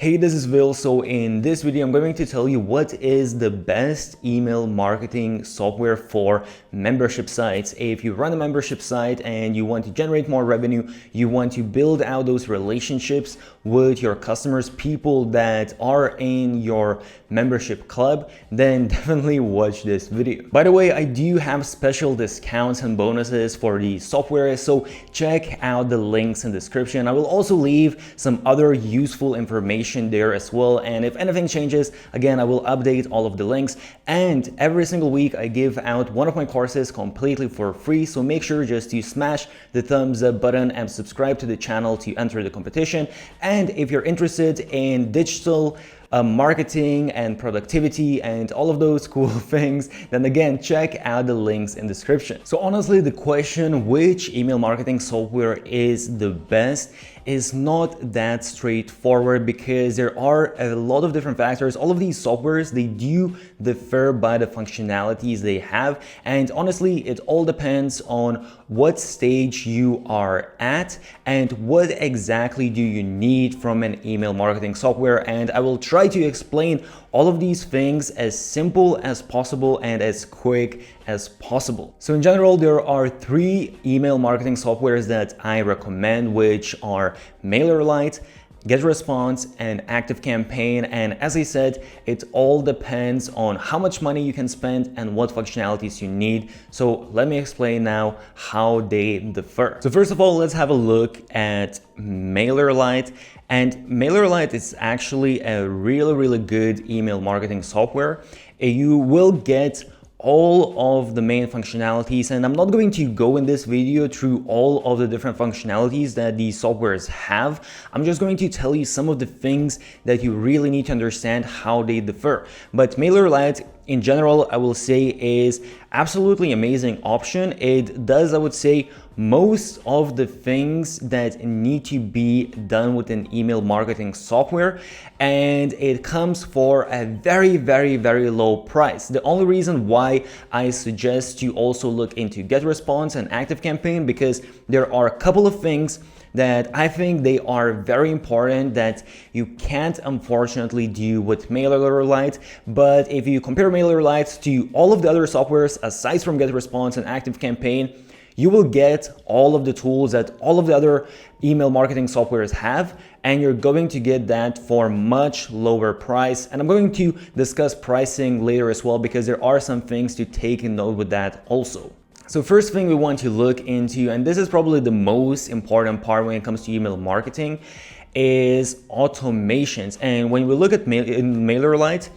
Hey, this is Will. So in this video, I'm going to tell you what is the best email marketing software for membership sites. If you run a membership site and you want to generate more revenue, you want to build out those relationships with your customers, people that are in your membership club, then definitely watch this video. By the way, I do have special discounts and bonuses for the software, so check out the links in the description. I will also leave some other useful information there as well, and if anything changes, again, I will update all of the links. And every single week I give out one of my courses completely for free, so make sure just to smash the thumbs up button and subscribe to the channel to enter the competition. And if you're interested in digital marketing and productivity and all of those cool things, then again, check out the links in the description. So honestly, the question which email marketing software is the best is not that straightforward, because there are a lot of different factors. All of these softwares, they do differ by the functionalities they have, and honestly, it all depends on what stage you are at and what exactly do you need from an email marketing software. And I will try to explain all of these things as simple as possible and as quick as possible. So in general, there are three email marketing softwares that I recommend, which are MailerLite, GetResponse, and ActiveCampaign. And as I said, it all depends on how much money you can spend and what functionalities you need. So let me explain now how they differ. So first of all, let's have a look at MailerLite. And MailerLite is actually a really good email marketing software. You will get all of the main functionalities, and I'm not going to go in this video through all of the different functionalities that these softwares have. I'm just going to tell you some of the things that you really need to understand how they differ. But MailerLite in general, I will say, is absolutely amazing option. It does, I would say, most of the things that need to be done with an email marketing software, and it comes for a very low price. The only reason why I suggest you also look into GetResponse and ActiveCampaign, because there are a couple of things that I think they are very important that you can't unfortunately do with MailerLite. But if you compare MailerLite to all of the other softwares aside from GetResponse and ActiveCampaign, you will get all of the tools that all of the other email marketing softwares have, and you're going to get that for much lower price. And I'm going to discuss pricing later as well, because there are some things to take in note with that also. So first thing we want to look into, and this is probably the most important part when it comes to email marketing, is automations. And when we look at MailerLite,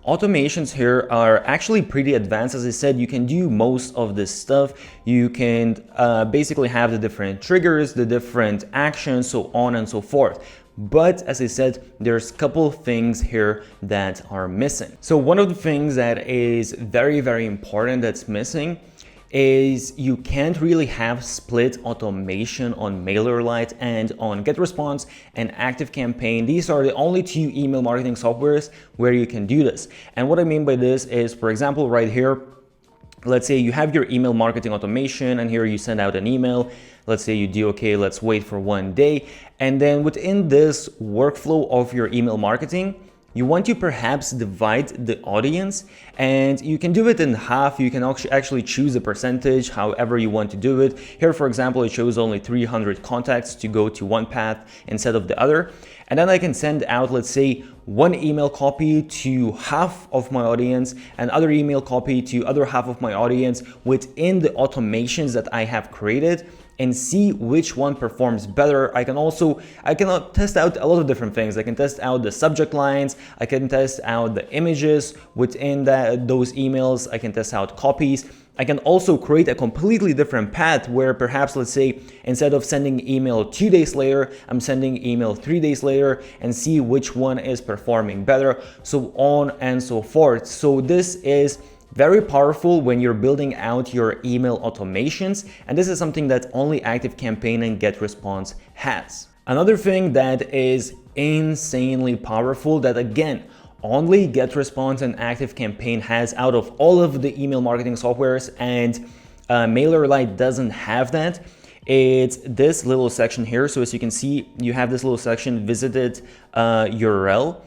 automations here are actually pretty advanced. As I said, you can do most of this stuff. You can basically have the different triggers, the different actions, so on and so forth. But as I said, there's a couple things here that are missing. So one of the things that is very important that's missing is you can't really have split automation on MailerLite and on GetResponse and ActiveCampaign. These are the only two email marketing softwares where you can do this. And what I mean by this is, for example, right here, let's say you have your email marketing automation, and here you send out an email. Let's say you do, okay, let's wait for 1 day. And then within this workflow of your email marketing, you want to perhaps divide the audience, and you can do it in half. You can actually choose a percentage, however you want to do it. Here, for example, it shows only 300 contacts to go to one path instead of the other. And then I can send out, let's say, one email copy to half of my audience, and other email copy to other half of my audience within the automations that I have created, and see which one performs better. I can test out a lot of different things. I can test out the subject lines. I can test out the images within those emails. I can test out copies. I can also create a completely different path where perhaps, let's say, instead of sending email 2 days later, I'm sending email 3 days later, and see which one is performing better, so on and so forth. So this is very powerful when you're building out your email automations, and this is something that only ActiveCampaign and GetResponse has. Another thing that is insanely powerful that, again, only GetResponse and ActiveCampaign has out of all of the email marketing softwares, and MailerLite doesn't have that, it's this little section here. So as you can see, you have this little section, visited URL.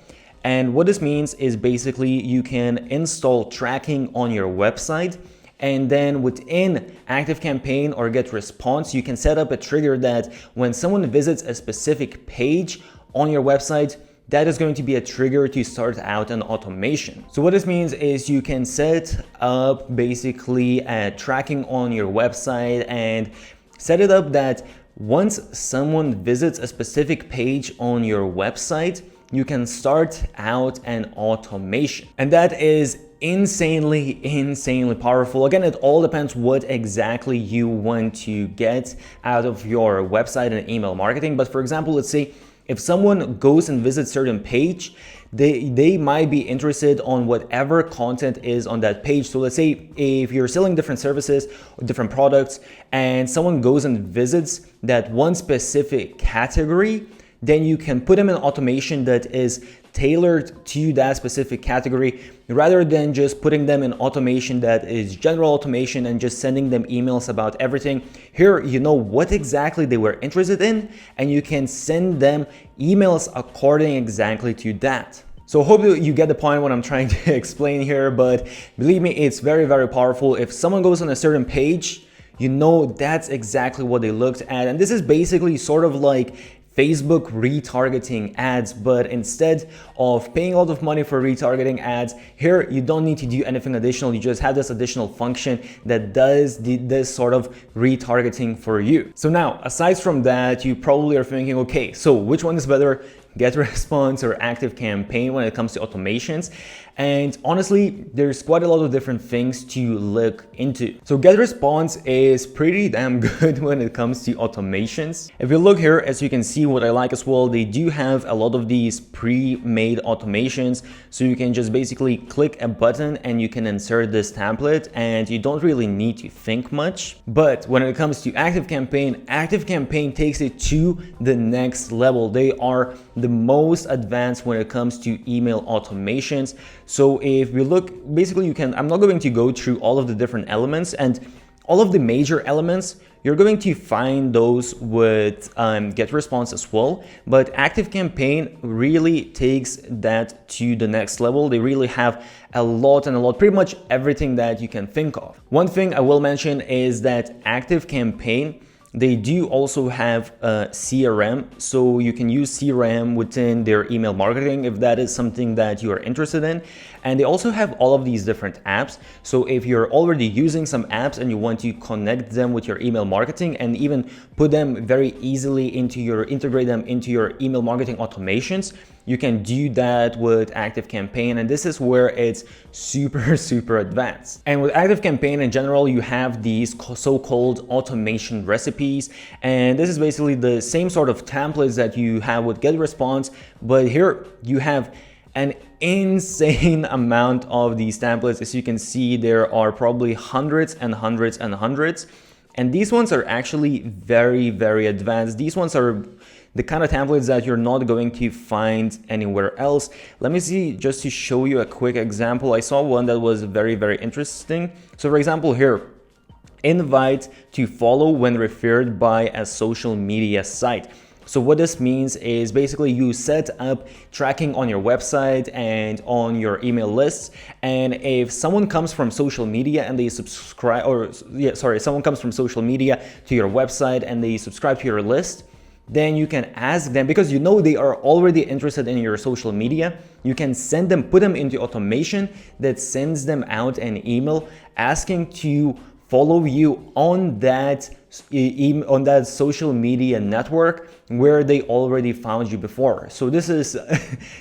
And what this means is basically you can install tracking on your website, and then within ActiveCampaign or GetResponse, you can set up a trigger that when someone visits a specific page on your website, that is going to be a trigger to start out an automation. So what this means is you can set up basically a tracking on your website and set it up that once someone visits a specific page on your website, you can start out an automation. And that is insanely powerful. Again, it all depends what exactly you want to get out of your website and email marketing. But for example, let's say if someone goes and visits a certain page, they might be interested on whatever content is on that page. So let's say if you're selling different services or different products and someone goes and visits that one specific category, then you can put them in automation that is tailored to that specific category, rather than just putting them in automation that is general automation and just sending them emails about everything. Here, you know what exactly they were interested in, and you can send them emails according exactly to that. So I hope you get the point what I'm trying to explain here, but believe me, it's very powerful. If someone goes on a certain page, you know that's exactly what they looked at. And this is basically sort of like Facebook retargeting ads, but instead of paying a lot of money for retargeting ads, here you don't need to do anything additional. You just have this additional function that does this sort of retargeting for you. So now, aside from that, you probably are thinking, okay, so which one is better, GetResponse or ActiveCampaign when it comes to automations? And honestly, there's quite a lot of different things to look into. So GetResponse is pretty damn good when it comes to automations. If you look here, as you can see, what I like as well, they do have a lot of these pre-made automations. So you can just basically click a button and you can insert this template, and you don't really need to think much. But when it comes to ActiveCampaign, ActiveCampaign takes it to the next level. They are the most advanced when it comes to email automations. So if we look, basically I'm not going to go through all of the different elements, and all of the major elements, you're going to find those with GetResponse as well. But ActiveCampaign really takes that to the next level. They really have a lot, pretty much everything that you can think of. One thing I will mention is that ActiveCampaign, they do also have a CRM, so you can use CRM within their email marketing if that is something that you are interested in. And they also have all of these different apps. So if you're already using some apps and you want to connect them with your email marketing and even put them very easily integrate them into your email marketing automations, you can do that with ActiveCampaign, and this is where it's super advanced. And with ActiveCampaign in general, you have these so-called automation recipes, and this is basically the same sort of templates that you have with GetResponse, but here you have an insane amount of these templates. As you can see, there are probably hundreds and hundreds. And these ones are actually very advanced. These ones are the kind of templates that you're not going to find anywhere else. Let me see, just to show you a quick example. I saw one that was very interesting. So for example here, invite to follow when referred by a social media site. So what this means is basically you set up tracking on your website and on your email lists, and if someone comes from social media and they someone comes from social media to your website and they subscribe to your list, then you can ask them, because you know they are already interested in your social media, you can send them, put them into automation that sends them out an email asking to follow you on that social media network where they already found you before. So this is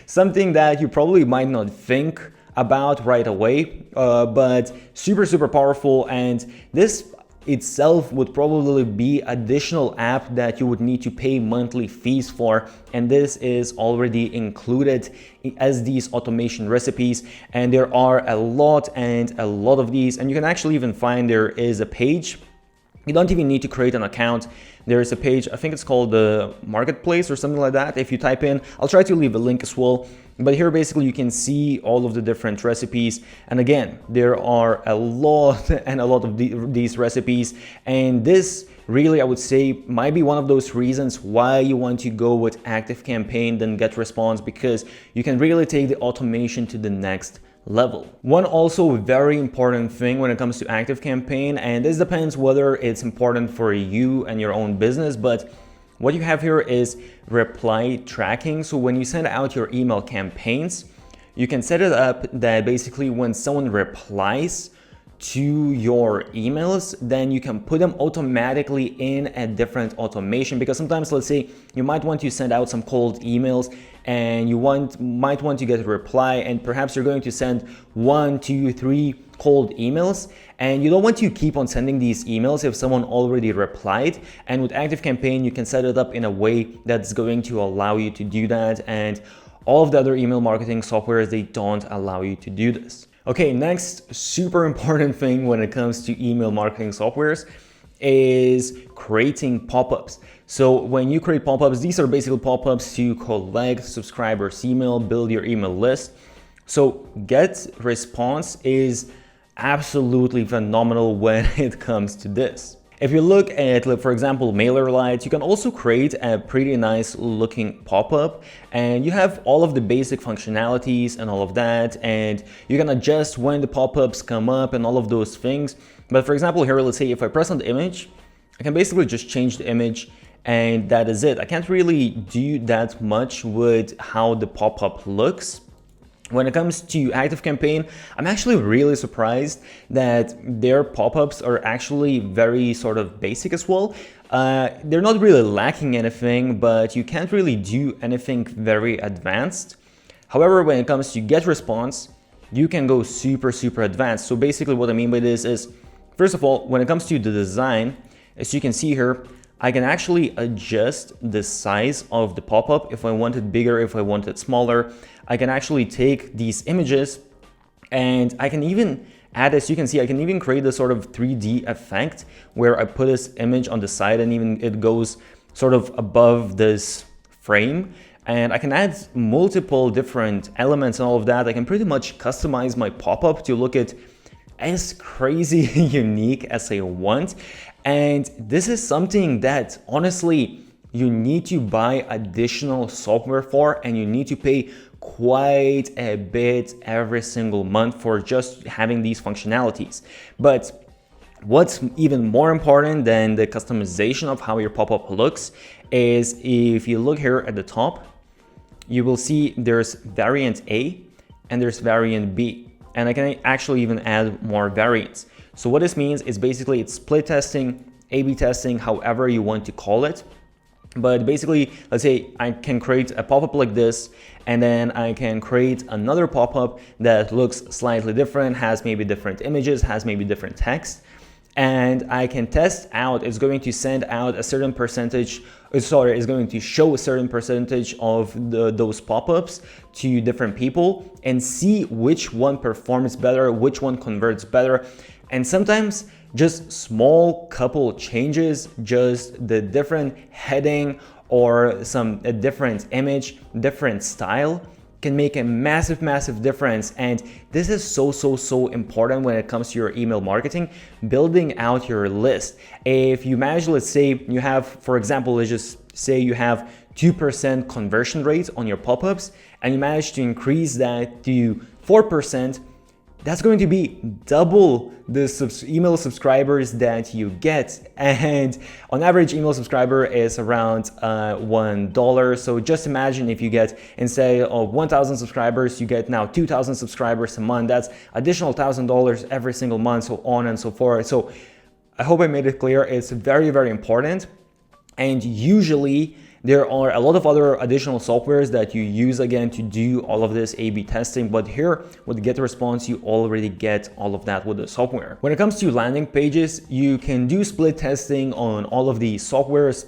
something that you probably might not think about right away, but super powerful. And this itself would probably be additional app that you would need to pay monthly fees for, and this is already included as these automation recipes. And there are a lot of these, and you can actually even find there is a page. You don't even need to create an account. There is a page, I think it's called the Marketplace or something like that. If you type in, I'll try to leave a link as well. But here basically you can see all of the different recipes, and again there are a lot and a lot of these recipes, and this really, I would say, might be one of those reasons why you want to go with ActiveCampaign than GetResponse, because you can really take the automation to the next level. One also very important thing when it comes to ActiveCampaign, and this depends whether it's important for you and your own business, but what you have here is reply tracking. So when you send out your email campaigns, you can set it up that basically when someone replies to your emails, then you can put them automatically in a different automation, because sometimes, let's say you might want to send out some cold emails and you might want to get a reply, and perhaps you're going to send 1, 2, 3 cold emails, and you don't want to keep on sending these emails if someone already replied. And with ActiveCampaign, you can set it up in a way that's going to allow you to do that, and all of the other email marketing softwares, they don't allow you to do this. Okay, next super important thing when it comes to email marketing softwares is creating pop-ups. So when you create pop-ups, these are basically pop-ups to collect subscribers' email, build your email list. So GetResponse is absolutely phenomenal when it comes to this. If you look at, for example, MailerLite, you can also create a pretty nice looking pop-up, and you have all of the basic functionalities and all of that, and you can adjust when the pop-ups come up and all of those things. But for example, here, let's say if I press on the image, I can basically just change the image, and that is it. I can't really do that much with how the pop-up looks. When it comes to ActiveCampaign, I'm actually really surprised that their pop-ups are actually very sort of basic as well. They're not really lacking anything, but you can't really do anything very advanced. However, when it comes to GetResponse, you can go super advanced. So basically what I mean by this is, first of all, when it comes to the design, as you can see here, I can actually adjust the size of the pop-up if I want it bigger, if I want it smaller. I can actually take these images and I can even add, as you can see, I can even create a sort of 3D effect where I put this image on the side and even it goes sort of above this frame. And I can add multiple different elements and all of that. I can pretty much customize my pop-up to look at as crazy unique as I want. And this is something that honestly you need to buy additional software for, and you need to pay quite a bit every single month for just having these functionalities. But what's even more important than the customization of how your pop-up looks is, if you look here at the top, you will see there's variant A and there's variant B. And I can actually even add more variants. So what this means is basically it's split testing, A/B testing, however you want to call it. But basically, let's say I can create a pop-up like this, and then I can create another pop-up that looks slightly different, has maybe different images, has maybe different text. And I can test out, it's going to send out a certain percentage, it's going to show a certain percentage of those pop-ups to different people and see which one performs better, which one converts better. And sometimes just small couple changes, just the different heading or a different image, different style, can make a massive difference. And this is so important when it comes to your email marketing, building out your list. If you manage, let's say you have, for example, let's just say you have 2% conversion rate on your pop-ups, and you manage to increase that to 4%, that's going to be double the email subscribers that you get. And on average, email subscriber is around $1. So just imagine if you get, instead of 1,000 subscribers, you get now 2,000 subscribers a month. That's additional $1,000 every single month, so on and so forth. So I hope I made it clear. It's very important. And usually there are a lot of other additional softwares that you use again to do all of this A/B testing, but here with GetResponse, you already get all of that with the software. When it comes to landing pages, you can do split testing on all of these softwares.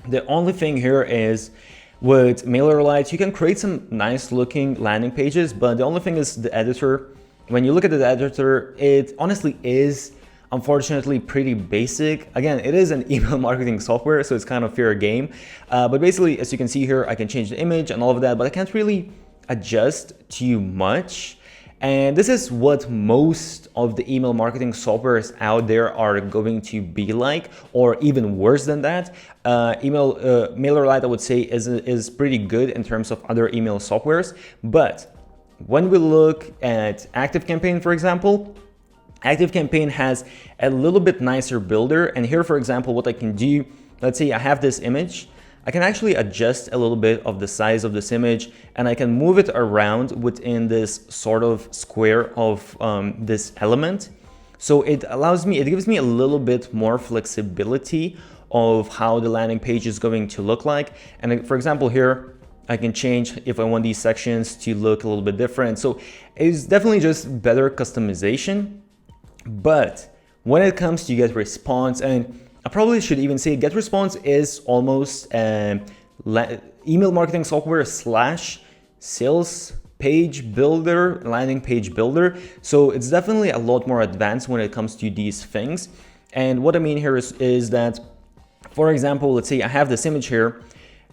The only thing here is with MailerLite, you can create some nice looking landing pages, but the only thing is the editor. When you look at the editor, it honestly is unfortunately pretty basic. Again, it is an email marketing software, so it's kind of fair game. But basically, as you can see here, I can change the image and all of that, but I can't really adjust too much. And this is what most of the email marketing softwares out there are going to be like, or even worse than that. MailerLite, I would say, is pretty good in terms of other email softwares. But when we look at ActiveCampaign, for example, ActiveCampaign has a little bit nicer builder. And here, for example, what I can do, let's say I have this image. I can actually adjust a little bit of the size of this image, and I can move it around within this sort of square of this element. So it gives me a little bit more flexibility of how the landing page is going to look like. And for example, here, I can change if I want these sections to look a little bit different. So it's definitely just better customization. But when it comes to GetResponse, and I probably should even say GetResponse is almost email marketing software / sales page builder, landing page builder. So it's definitely a lot more advanced when it comes to these things. And what I mean here is that, for example, let's say I have this image here.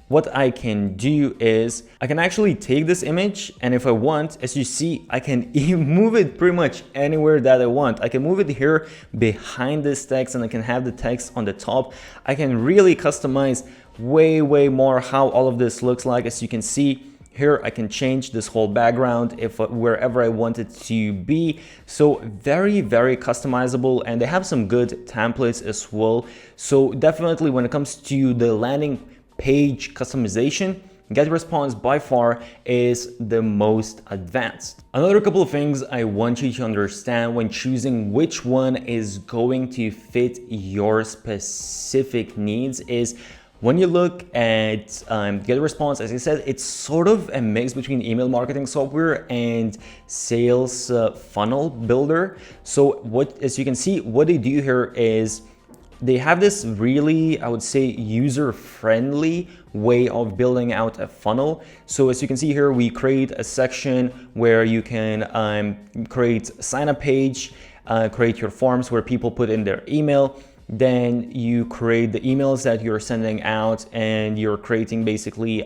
What I can do is I can actually take this image, and if I want, as you see, I can move it pretty much anywhere that I want. I can move it here behind this text, and I can have the text on the top. I can really customize way more how all of this looks like. As you can see here, I can change this whole background wherever I want it to be. So very customizable, and they have some good templates as well. So definitely when it comes to the landing page customization, GetResponse by far is the most advanced. Another couple of things I want you to understand when choosing which one is going to fit your specific needs is when you look at GetResponse, as I said, it's sort of a mix between email marketing software and sales funnel builder. So as you can see, what they do here is they have this really, I would say, user-friendly way of building out a funnel. So as you can see here, we create a section where you can create a sign-up page, create your forms where people put in their email. Then you create the emails that you're sending out, and you're creating basically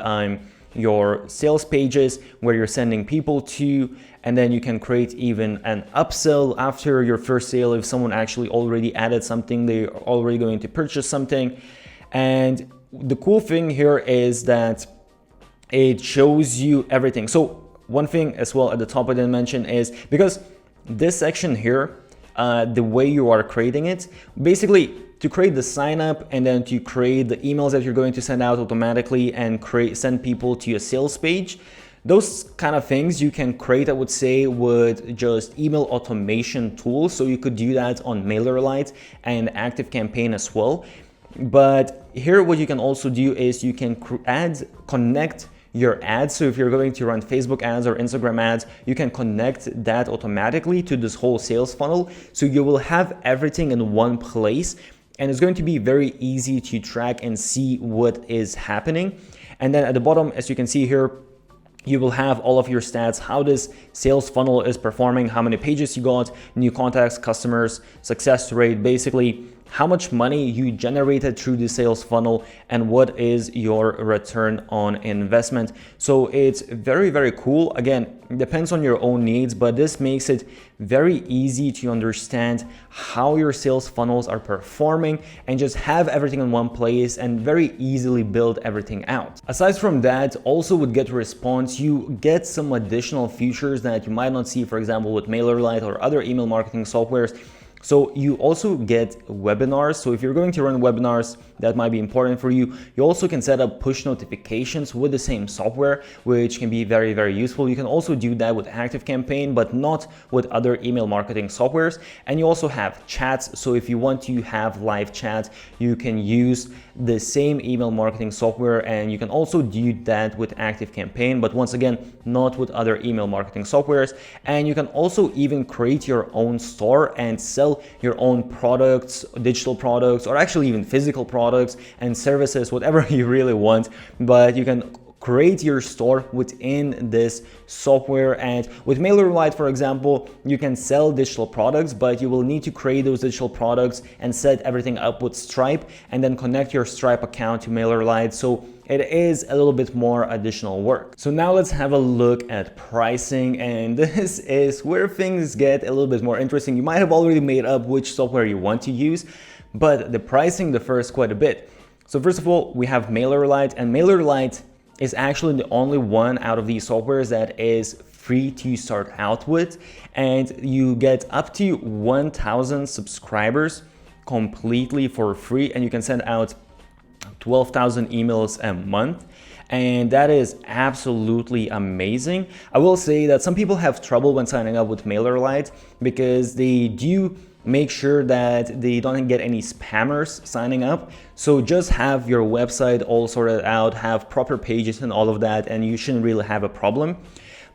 your sales pages where you're sending people to, and then you can create even an upsell after your first sale. If someone actually already added something, they're already going to purchase something. And the cool thing here is that it shows you everything. So one thing as well at the top I didn't mention is, because this section here, the way you are creating it, basically to create the sign up and then to create the emails that you're going to send out automatically and send people to a sales page, those kind of things you can create, I would say, with just email automation tools. So you could do that on MailerLite and ActiveCampaign as well. But here what you can also do is you can connect your ads. So if you're going to run Facebook ads or Instagram ads, you can connect that automatically to this whole sales funnel. So you will have everything in one place, and it's going to be very easy to track and see what is happening. And then at the bottom, as you can see here, you will have all of your stats, how this sales funnel is performing, how many pages you got, new contacts, customers, success rate, basically how much money you generated through the sales funnel, and what is your return on investment. So it's very cool. Again, it depends on your own needs, but this makes it very easy to understand how your sales funnels are performing and just have everything in one place and very easily build everything out. Aside from that, also with GetResponse, you get some additional features that you might not see, for example, with MailerLite or other email marketing softwares. So you also get webinars. So if you're going to run webinars, that might be important for you. You also can set up push notifications with the same software, which can be very useful. You can also do that with ActiveCampaign, but not with other email marketing softwares. And you also have chats. So if you want to have live chat, you can use the same email marketing software, and you can also do that with ActiveCampaign, but once again, not with other email marketing softwares. And you can also even create your own store and sell your own products, digital products, or actually even physical products and services, whatever you really want. But you can create your store within this software. And with MailerLite, for example, you can sell digital products, but you will need to create those digital products and set everything up with Stripe, and then connect your Stripe account to MailerLite. So it is a little bit more additional work. So now let's have a look at pricing, and this is where things get a little bit more interesting. You might have already made up which software you want to use, but the pricing differs quite a bit. So first of all, we have MailerLite, and MailerLite is actually the only one out of these softwares that is free to start out with, and you get up to 1,000 subscribers completely for free, and you can send out 12,000 emails a month, and that is absolutely amazing. I will say that some people have trouble when signing up with MailerLite because they do make sure that they don't get any spammers signing up. So just have your website all sorted out, have proper pages and all of that, and you shouldn't really have a problem.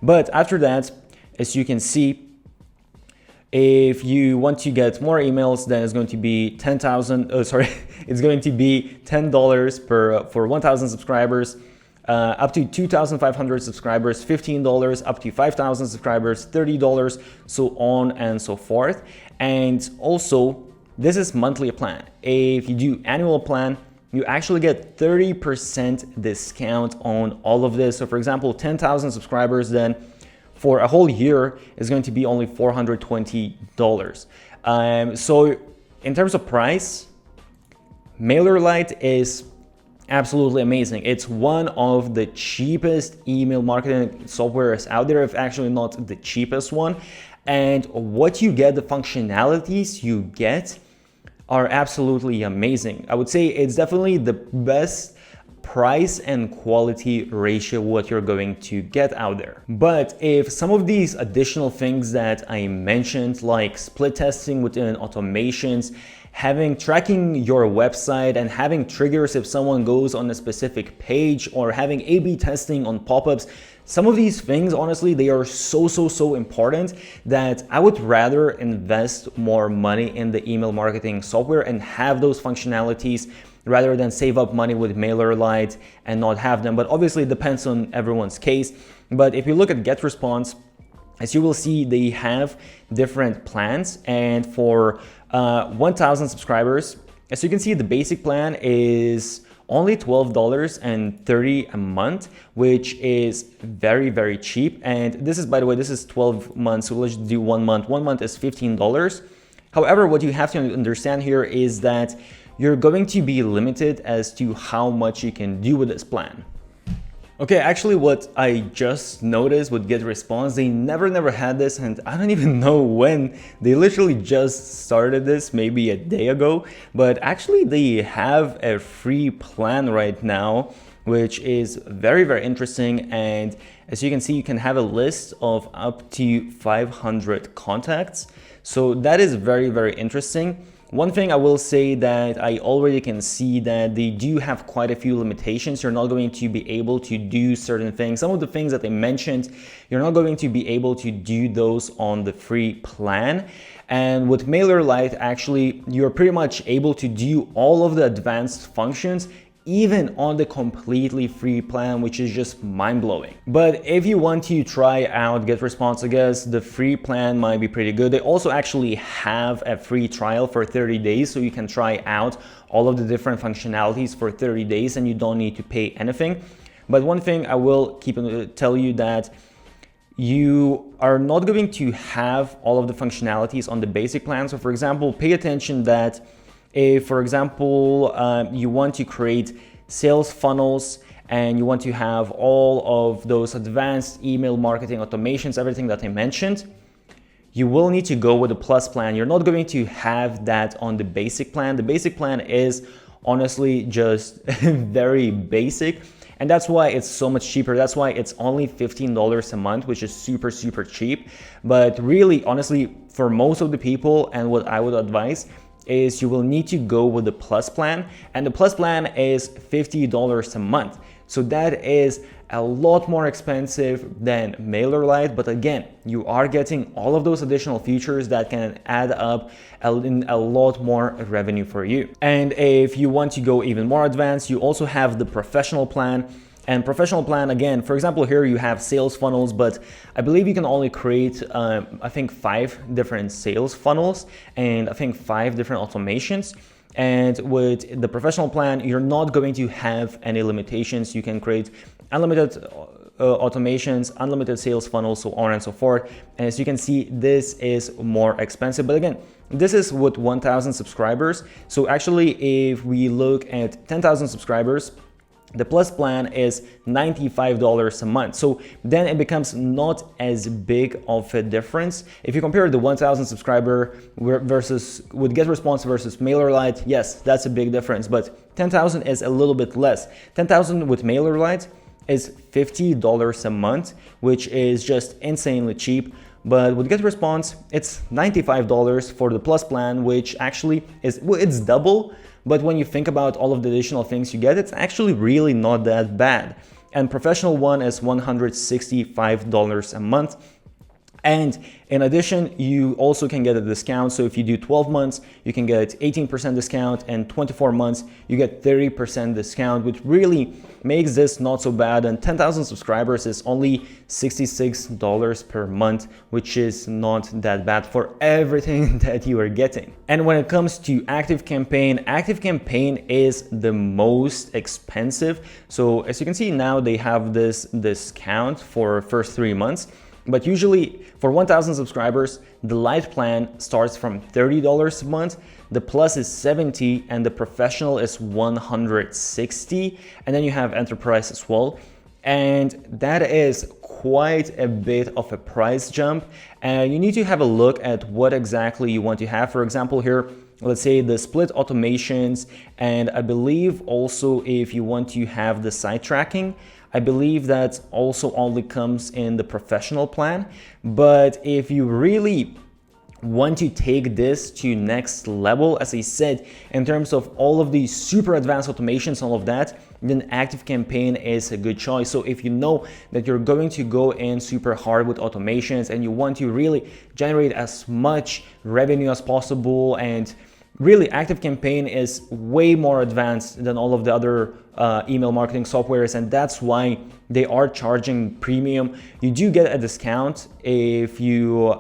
But after that, as you can see, if you want to get more emails, then it's going to be it's going to be $10 for 1,000 subscribers, up to 2,500 subscribers, $15, up to 5,000 subscribers, $30, so on and so forth. And also, this is monthly plan. If you do annual plan, you actually get 30% discount on all of this. So for example, 10,000 subscribers, then for a whole year is going to be only $420. So in terms of price, MailerLite is absolutely amazing. It's one of the cheapest email marketing softwares out there, if actually not the cheapest one. And what you get, the functionalities you get are absolutely amazing. I would say it's definitely the best price and quality ratio what you're going to get out there. But if some of these additional things that I mentioned, like split testing within automations, tracking your website and having triggers if someone goes on a specific page, or having A/B testing on pop-ups, some of these things, honestly, they are so important that I would rather invest more money in the email marketing software and have those functionalities rather than save up money with MailerLite and not have them. But obviously it depends on everyone's case. But if you look at GetResponse, as you will see, they have different plans, and for 1,000 subscribers, as you can see, the basic plan is only $12.30 a month, which is very cheap. And this is, by the way, this is 12 months, so let's do 1 month. 1 month is $15. However, what you have to understand here is that you're going to be limited as to how much you can do with this plan. Okay, actually what I just noticed with GetResponse, they never had this, and I don't even know when. They literally just started this maybe a day ago, but actually they have a free plan right now, which is very interesting. And as you can see, you can have a list of up to 500 contacts. So that is very interesting. One thing I will say that I already can see that they do have quite a few limitations. You're not going to be able to do certain things. Some of the things that they mentioned, you're not going to be able to do those on the free plan. And with MailerLite, actually, you're pretty much able to do all of the advanced functions even on the completely free plan, which is just mind-blowing. But if you want to try out GetResponse, I guess the free plan might be pretty good. They also actually have a free trial for 30 days, so you can try out all of the different functionalities for 30 days and you don't need to pay anything. But one thing I will tell you that you are not going to have all of the functionalities on the basic plan. So for example, pay attention that if, for example, you want to create sales funnels and you want to have all of those advanced email marketing automations, everything that I mentioned, you will need to go with the plus plan. You're not going to have that on the basic plan. The basic plan is honestly just very basic. And that's why it's so much cheaper. That's why it's only $15 a month, which is super cheap. But really, honestly, for most of the people, and what I would advise is you will need to go with the plus plan, and the plus plan is $50 a month. So that is a lot more expensive than MailerLite, but again, you are getting all of those additional features that can add up in a lot more revenue for you. And if you want to go even more advanced, you also have the professional plan. And professional plan, again, for example, here you have sales funnels, but I believe you can only create, I think 5 different sales funnels and I think 5 different automations. And with the professional plan, you're not going to have any limitations. You can create unlimited automations, unlimited sales funnels, so on and so forth. And as you can see, this is more expensive. But again, this is with 1,000 subscribers. So actually, if we look at 10,000 subscribers, the Plus plan is $95 a month. So then it becomes not as big of a difference. If you compare the 1,000 subscriber versus with GetResponse versus MailerLite, yes, that's a big difference, but 10,000 is a little bit less. 10,000 with MailerLite is $50 a month, which is just insanely cheap. But with GetResponse, it's $95 for the Plus plan, which actually is, well, it's double. But when you think about all of the additional things you get, it's actually really not that bad. And professional one is $165 a month. And in addition, you also can get a discount. So if you do 12 months, you can get 18% discount, and 24 months, you get 30% discount, which really makes this not so bad. And 10,000 subscribers is only $66 per month, which is not that bad for everything that you are getting. And when it comes to ActiveCampaign is the most expensive. So as you can see now, they have this discount for first 3 months. But usually for 1,000 subscribers, the Lite plan starts from $30 a month, the Plus is $70, and the Professional is $160, and then you have Enterprise as well. And that is quite a bit of a price jump, and you need to have a look at what exactly you want to have. For example, here, let's say the split automations, and I believe also if you want to have the site tracking, I believe that also only comes in the Professional plan. But if you really want to take this to next level, as I said, in terms of all of these super advanced automations, all of that, then ActiveCampaign is a good choice. So if you know that you're going to go in super hard with automations and you want to really generate as much revenue as possible, and really, ActiveCampaign is way more advanced than all of the other email marketing softwares, and that's why they are charging premium. You do get a discount if you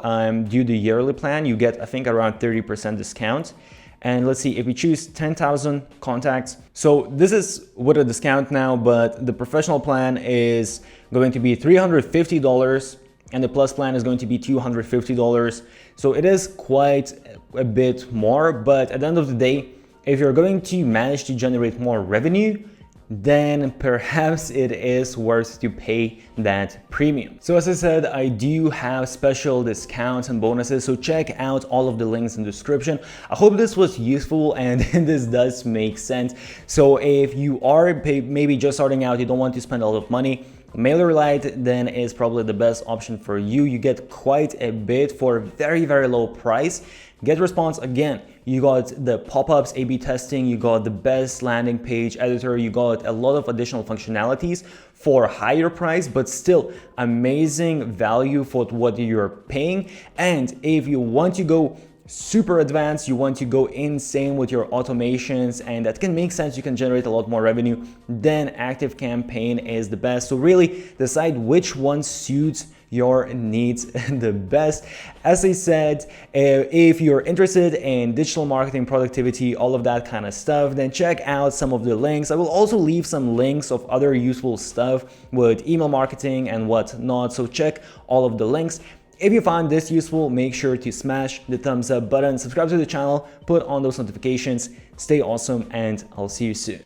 do the yearly plan. You get, I think, around 30% discount. And let's see, if we choose 10,000 contacts, so this is with a discount now, but the Professional plan is going to be $350, and the Plus plan is going to be $250. So it is quite a bit more, but at the end of the day, if you're going to manage to generate more revenue, then perhaps it is worth to pay that premium. So as I said, I do have special discounts and bonuses, so check out all of the links in the description. I hope this was useful and this does make sense. So if you are maybe just starting out, you don't want to spend a lot of money, MailerLite then is probably the best option for you. You get quite a bit for a very, very low price. GetResponse, again, you got the pop-ups, A/B testing, you got the best landing page editor, you got a lot of additional functionalities for a higher price, but still amazing value for what you're paying. And if you want to go super advanced, you want to go insane with your automations, and that can make sense, you can generate a lot more revenue, then ActiveCampaign is the best. So really decide which one suits your needs the best. As I said, if you're interested in digital marketing, productivity, all of that kind of stuff, then check out some of the links. I will also leave some links of other useful stuff with email marketing and whatnot, so check all of the links. If you found this useful, make sure to smash the thumbs up button, subscribe to the channel, put on those notifications. Stay awesome, and I'll see you soon.